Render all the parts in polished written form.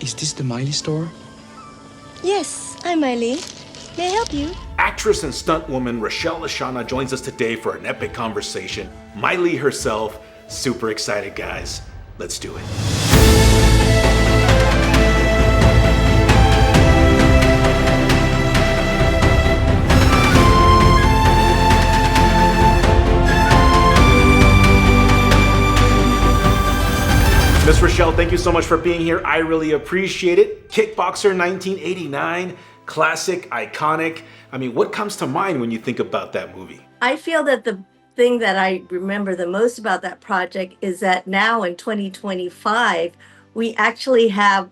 Is this the Mylee store? Yes, I'm Mylee. May I help you? Actress and stunt woman Rochelle Ashana joins us today for an epic conversation. Mylee herself, super excited, guys. Let's do it. Miss Rochelle, thank you so much for being here. I really appreciate it. Kickboxer 1989, classic, iconic. I mean, what comes to mind when you think about that movie? I feel that the thing that I remember the most about that project is that now in 2025, we actually have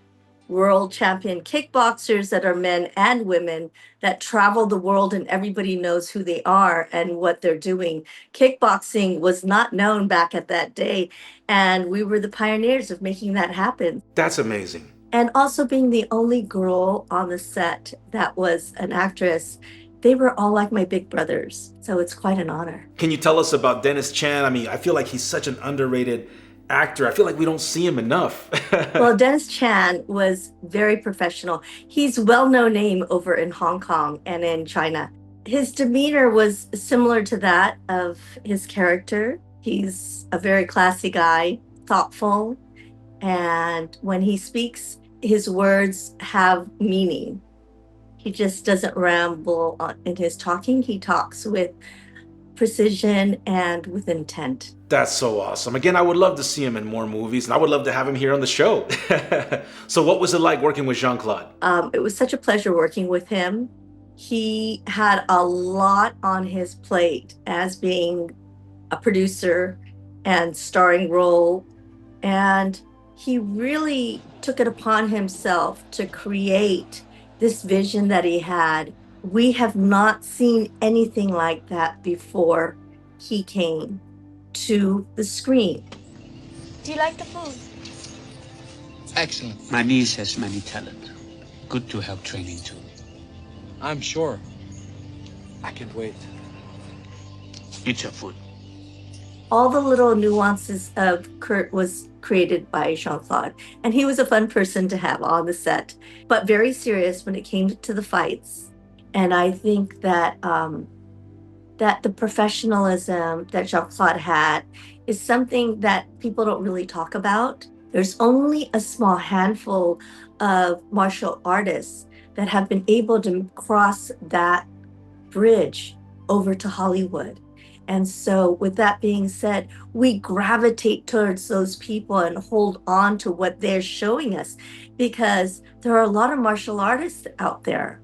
world champion kickboxers that are men and women that travel the world and everybody knows who they are and what they're doing. Kickboxing was not known back at that day, and we were the pioneers of making that happen. That's amazing. And also being the only girl on the set that was an actress, they were all like my big brothers. So it's quite an honor. Can you tell us about Dennis Chan? I mean, I feel like he's such an underrated actor. I feel like we don't see him enough. Well, Dennis Chan was very professional. He's a well-known name over in Hong Kong and in China. His demeanor was similar to that of his character. He's a very classy guy, thoughtful, and when he speaks, his words have meaning. He just doesn't ramble in his talking. He talks with precision and with intent. That's so awesome. Again, I would love to see him in more movies, and I would love to have him here on the show. So what was it like working with Jean-Claude? It was such a pleasure working with him. He had a lot on his plate as being a producer and starring role, and he really took it upon himself to create this vision that he had. We have not seen anything like that before he came to the screen. Do you like the food? Excellent. My niece has many talent. Good to help training too. I'm sure. I can't wait. Eat your food. All the little nuances of Kurt was created by Jean-Claude, and he was a fun person to have on the set, but very serious when it came to the fights. And I think that that the professionalism that Jean-Claude had is something that people don't really talk about. There's only a small handful of martial artists that have been able to cross that bridge over to Hollywood. And so with that being said, we gravitate towards those people and hold on to what they're showing us, because there are a lot of martial artists out there.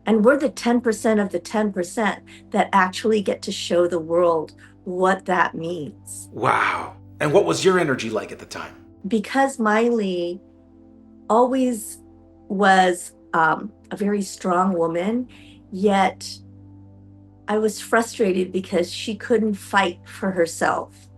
And we're the 10% of the 10% that actually get to show the world what that means. Wow. And what was your energy like at the time? Because Mylee always was a very strong woman, yet I was frustrated because she couldn't fight for herself.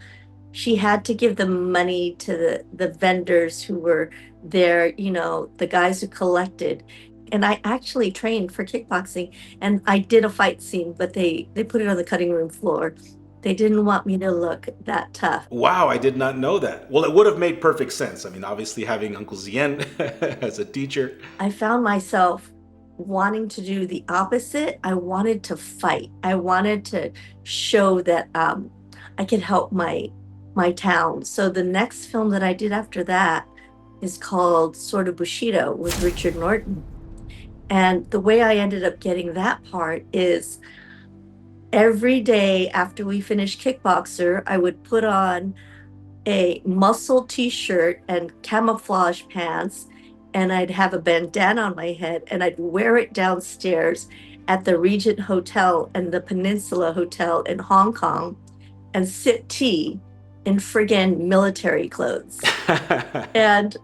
She had to give the money to the vendors who were there, you know, the guys who collected. And I actually trained for kickboxing, and I did a fight scene, but they put it on the cutting room floor. They didn't want me to look that tough. Wow, I did not know that. Well, it would have made perfect sense. I mean, obviously having Uncle Zien as a teacher. I found myself wanting to do the opposite. I wanted to fight. I wanted to show that I could help my town. So the next film that I did after that is called Sword of Bushido with Richard Norton. And the way I ended up getting that part is every day after we finished Kickboxer, I would put on a muscle t-shirt and camouflage pants, and I'd have a bandana on my head, and I'd wear it downstairs at the Regent Hotel and the Peninsula Hotel in Hong Kong and sip tea in friggin' military clothes. And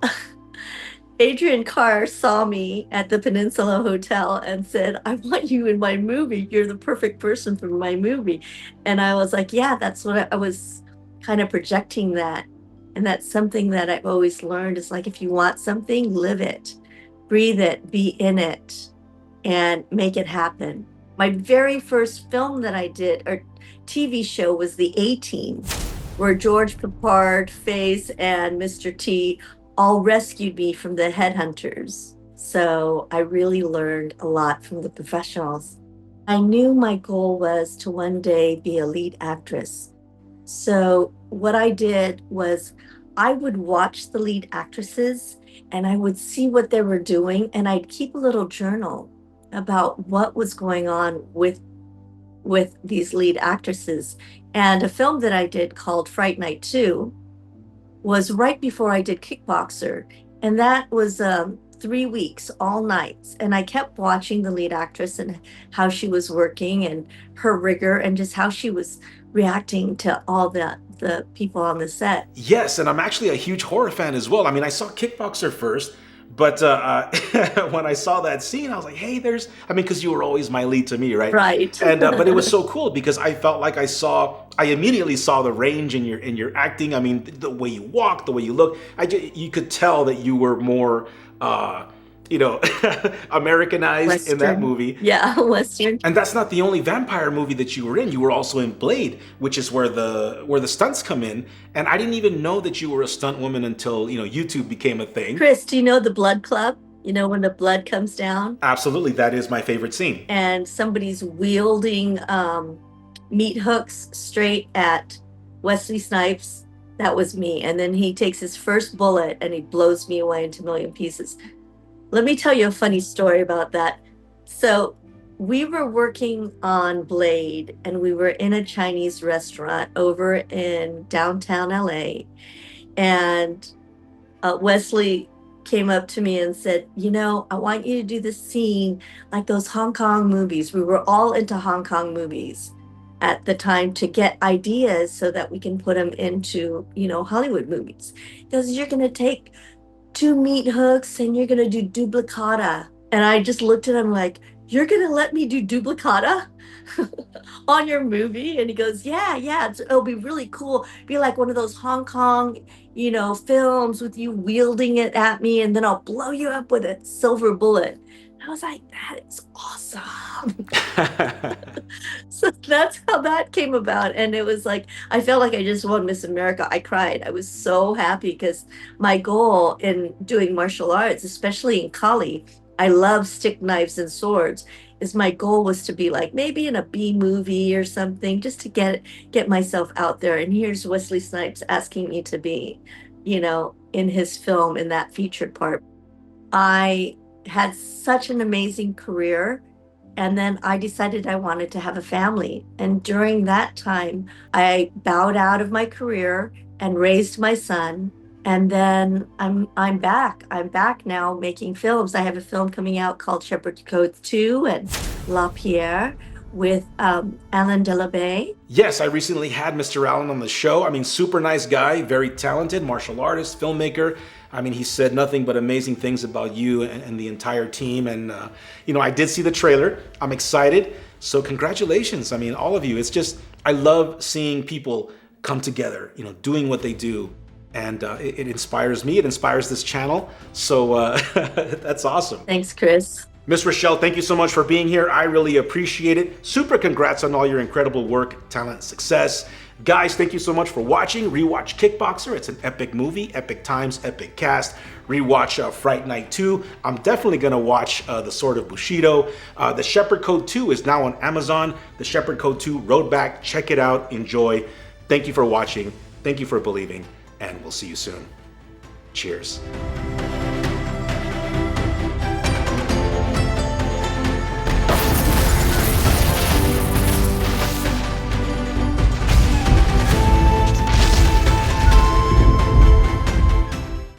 Adrian Carr saw me at the Peninsula Hotel and said, "I want you in my movie. You're the perfect person for my movie." And I was like, yeah, that's what I was kind of projecting that. And that's something that I've always learned is like, if you want something, live it, breathe it, be in it, and make it happen. My very first film that I did, or TV show, was The A-Team, where George Peppard, Faze, and Mr. T all rescued me from the headhunters. So I really learned a lot from the professionals. I knew my goal was to one day be a lead actress. So what I did was I would watch the lead actresses and I would see what they were doing, and I'd keep a little journal about what was going on with these lead actresses. And a film that I did called Fright Night 2 was right before I did Kickboxer. And that was 3 weeks, all nights. And I kept watching the lead actress and how she was working and her rigor and just how she was reacting to all the people on the set. Yes, and I'm actually a huge horror fan as well. I mean, I saw Kickboxer first, but when I saw that scene, I was like, hey, because you were always Mylee to me, right? Right. And but it was so cool because I felt like I immediately saw the range in your acting. I mean, the way you walk, the way you look, you could tell that you were more, Americanized Western. in that movie. Yeah, Western. And that's not the only vampire movie that you were in. You were also in Blade, which is where the stunts come in. And I didn't even know that you were a stunt woman until, YouTube became a thing. Chris, do you know the blood club? You know, when the blood comes down? Absolutely, that is my favorite scene. And somebody's wielding meat hooks straight at Wesley Snipes. That was me. And then he takes his first bullet and he blows me away into a million pieces. Let me tell you a funny story about that. So we were working on Blade and we were in a Chinese restaurant over in downtown LA. And Wesley came up to me and said, I want you to do this scene like those Hong Kong movies. We were all into Hong Kong movies at the time to get ideas so that we can put them into, Hollywood movies. He goes, you're going to take 2 meat hooks and you're going to do duplicata. And I just looked at him like, you're going to let me do duplicata on your movie? And he goes, yeah, it'll be really cool. Be like one of those Hong Kong, films with you wielding it at me, and then I'll blow you up with a silver bullet. I was like, that is awesome. So that's how that came about. And it was like, I felt like I just won Miss America. I cried. I was so happy because my goal in doing martial arts, especially in Kali, I love stick knives and swords, my goal was to be like maybe in a B movie or something, just to get myself out there. And here's Wesley Snipes asking me to be, in his film, in that featured part. I had such an amazing career. And then I decided I wanted to have a family. And during that time, I bowed out of my career and raised my son. And then I'm back. I'm back now making films. I have a film coming out called Shepherd Code 2 and La Pierre with Alain Delabey. Yes, I recently had Mr. Allen on the show. I mean, super nice guy, very talented, martial artist, filmmaker. I mean, he said nothing but amazing things about you and the entire team. And, I did see the trailer. I'm excited. So congratulations. I mean, all of you. It's just, I love seeing people come together, doing what they do. And it inspires me. It inspires this channel. So that's awesome. Thanks, Chris. Miss Rochelle, thank you so much for being here. I really appreciate it. Super congrats on all your incredible work, talent, success. Guys, thank you so much for watching. Rewatch Kickboxer. It's an epic movie, epic times, epic cast. Rewatch Fright Night 2. I'm definitely going to watch The Sword of Bushido. The Shepherd Code 2 is now on Amazon. The Shepherd Code 2 Road Back. Check it out. Enjoy. Thank you for watching. Thank you for believing. And we'll see you soon. Cheers.